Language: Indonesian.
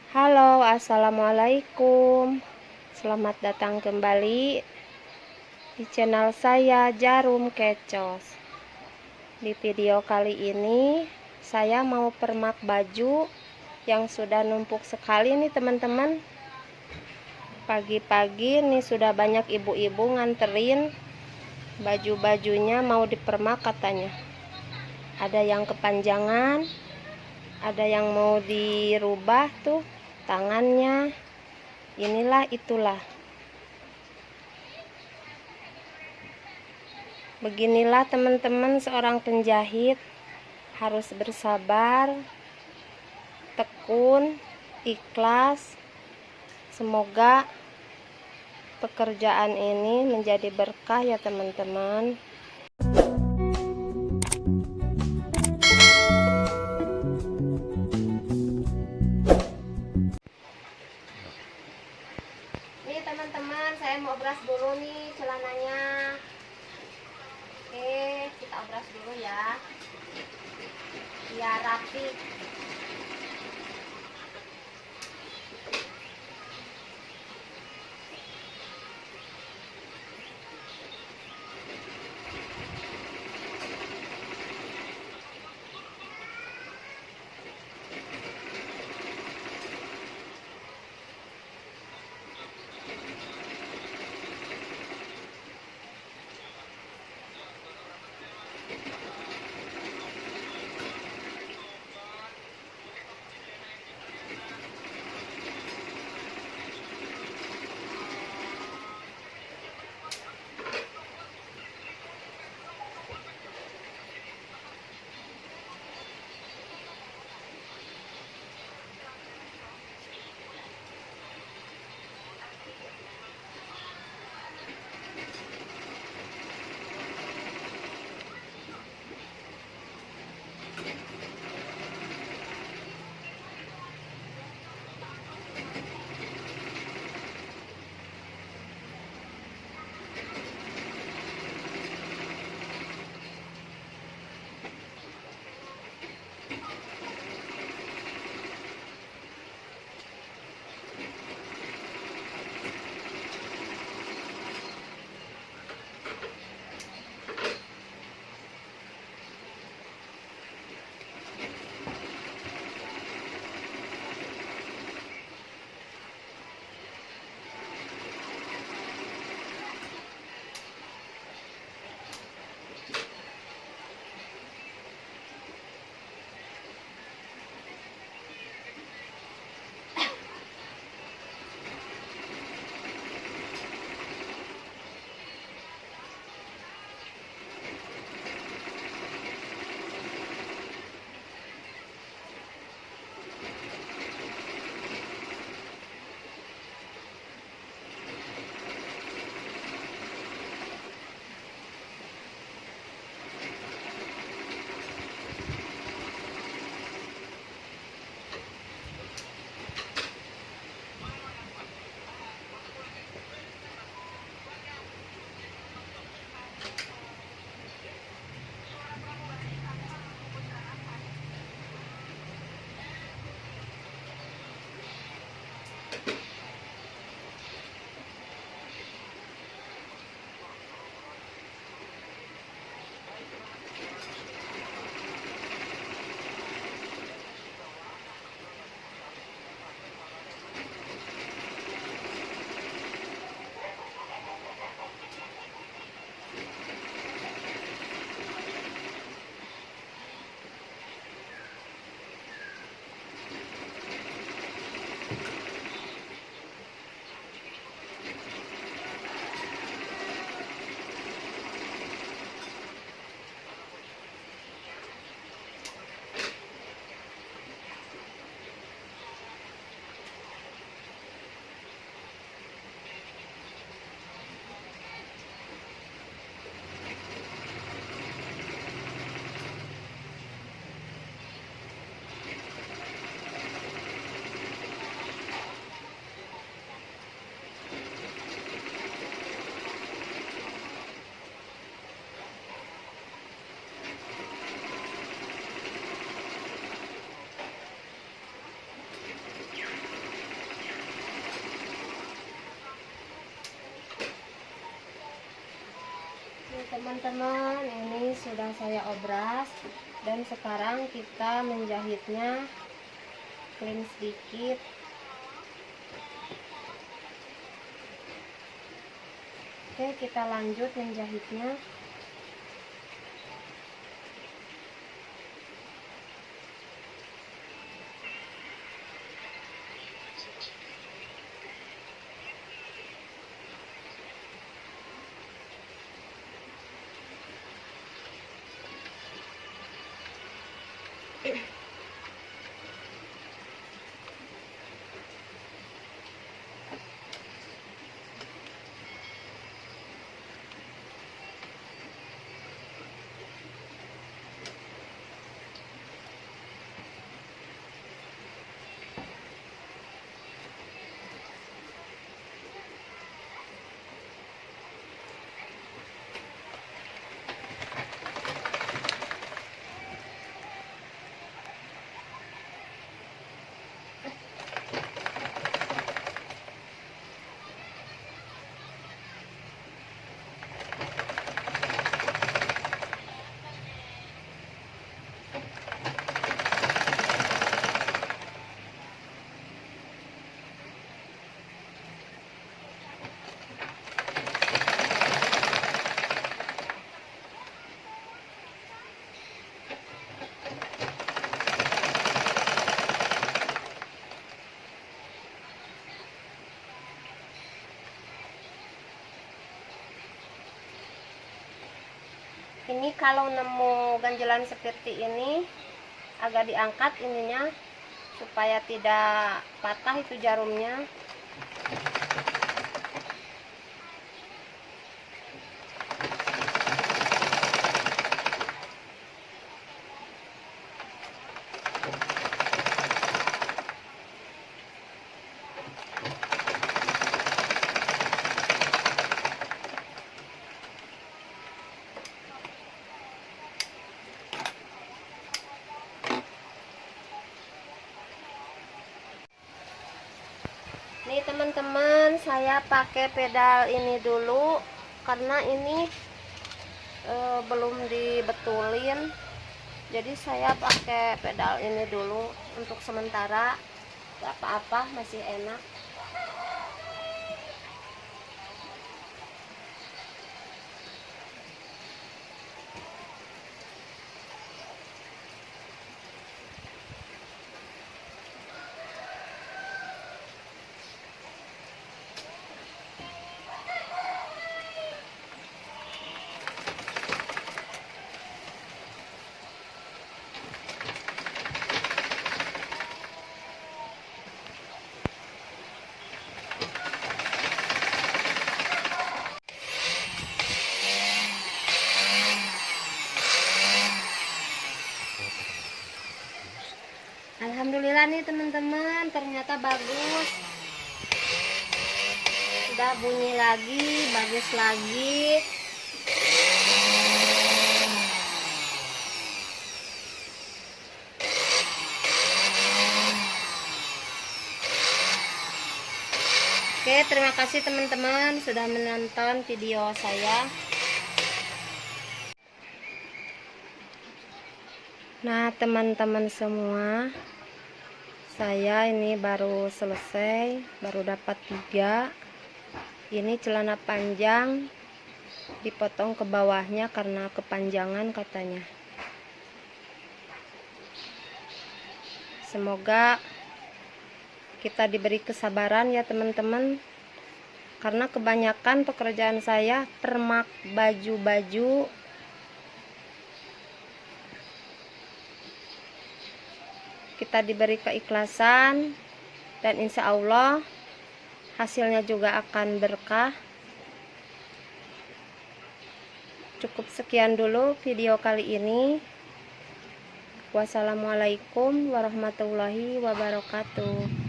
Halo, assalamualaikum. Selamat datang kembali di channel saya Jarum Kecos. Di video kali ini saya mau permak baju yang sudah numpuk sekali nih teman-teman. Pagi-pagi nih sudah banyak ibu-ibu nganterin baju-bajunya mau dipermak katanya. Ada yang kepanjangan, ada yang mau dirubah tuh tangannya, inilah itulah. Beginilah teman-teman, seorang penjahit harus bersabar, tekun, ikhlas. Semoga pekerjaan ini menjadi berkah ya teman-teman. Nih teman-teman, saya mau obras dulu nih celananya. Oke, kita obras dulu ya, biar rapi. teman-teman, ini sudah saya obras dan sekarang kita menjahitnya. Clean sedikit. Oke, kita lanjut menjahitnya. Ini kalau nemu ganjelan seperti ini agak diangkat ininya supaya tidak patah itu jarumnya. Nih teman-teman, saya pakai pedal ini dulu karena ini belum dibetulin, jadi saya pakai pedal ini dulu untuk sementara. Gak apa-apa, masih enak. Alhamdulillah nih teman-teman, ternyata bagus. Udah bunyi lagi, bagus lagi. Oke, terima kasih teman-teman sudah menonton video saya. Nah teman-teman semua, saya ini baru selesai, baru dapat 3. Ini celana panjang, dipotong ke bawahnya karena kepanjangan katanya. Semoga kita diberi kesabaran ya teman-teman, karena kebanyakan pekerjaan saya permak baju-baju. Kita diberi keikhlasan dan insya Allah hasilnya juga akan berkah. Cukup sekian dulu video kali ini. Wassalamualaikum warahmatullahi wabarakatuh.